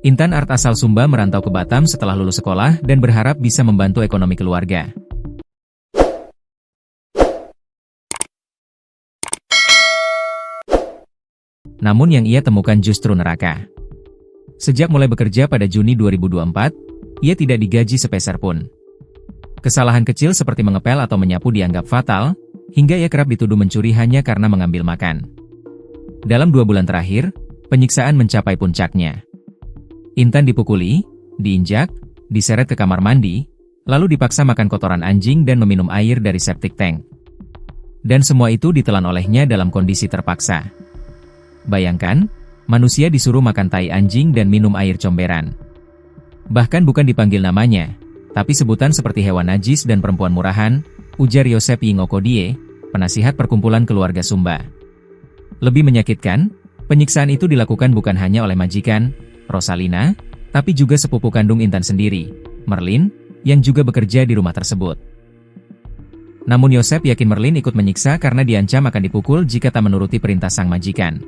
Intan Art asal Sumba merantau ke Batam setelah lulus sekolah dan berharap bisa membantu ekonomi keluarga. Namun yang ia temukan justru neraka. Sejak mulai bekerja pada Juni 2024, ia tidak digaji sepeser pun. Kesalahan kecil seperti mengepel atau menyapu dianggap fatal, hingga ia kerap dituduh mencuri hanya karena mengambil makan. Dalam 2 bulan terakhir, penyiksaan mencapai puncaknya. Intan dipukuli, diinjak, diseret ke kamar mandi, lalu dipaksa makan kotoran anjing dan meminum air dari septic tank. Dan semua itu ditelan olehnya dalam kondisi terpaksa. Bayangkan, manusia disuruh makan tai anjing dan minum air comberan. Bahkan bukan dipanggil namanya, tapi sebutan seperti hewan najis dan perempuan murahan, ujar Yosep Yingokodie, penasihat perkumpulan keluarga Sumba. Lebih menyakitkan, penyiksaan itu dilakukan bukan hanya oleh majikan, Rosalina, tapi juga sepupu kandung Intan sendiri, Merlin, yang juga bekerja di rumah tersebut. Namun Yosep yakin Merlin ikut menyiksa karena diancam akan dipukul jika tak menuruti perintah sang majikan.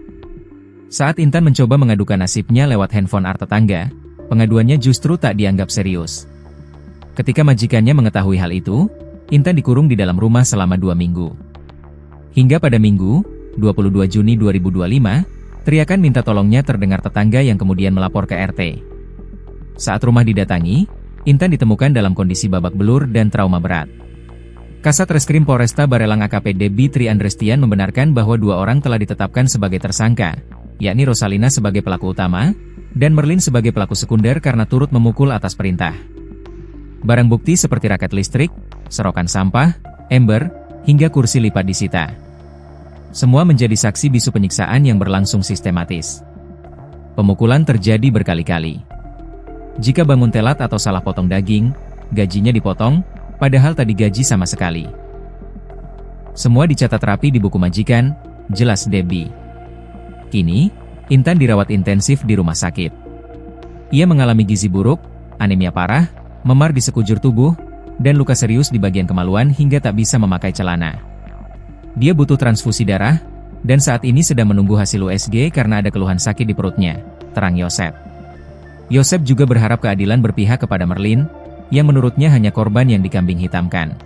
Saat Intan mencoba mengadukan nasibnya lewat handphone Art tetangga, pengaduannya justru tak dianggap serius. Ketika majikannya mengetahui hal itu, Intan dikurung di dalam rumah selama 2 minggu. Hingga pada Minggu, 22 Juni 2025, teriakan minta tolongnya terdengar tetangga yang kemudian melapor ke RT. Saat rumah didatangi, Intan ditemukan dalam kondisi babak belur dan trauma berat. Kasat Reskrim Polresta Barelang AKP Debbie Tri Andrestian membenarkan bahwa 2 orang telah ditetapkan sebagai tersangka, yakni Rosalina sebagai pelaku utama, dan Merlin sebagai pelaku sekunder karena turut memukul atas perintah. Barang bukti seperti raket listrik, serokan sampah, ember, hingga kursi lipat disita. Semua menjadi saksi bisu penyiksaan yang berlangsung sistematis. Pemukulan terjadi berkali-kali. Jika bangun telat atau salah potong daging, gajinya dipotong, padahal tak digaji sama sekali. Semua dicatat rapi di buku majikan, jelas Debbie. Kini, Intan dirawat intensif di rumah sakit. Ia mengalami gizi buruk, anemia parah, memar di sekujur tubuh, dan luka serius di bagian kemaluan hingga tak bisa memakai celana. Dia butuh transfusi darah, dan saat ini sedang menunggu hasil USG karena ada keluhan sakit di perutnya, terang Yosep. Yosep juga berharap keadilan berpihak kepada Merlin, yang menurutnya hanya korban yang dikambing hitamkan.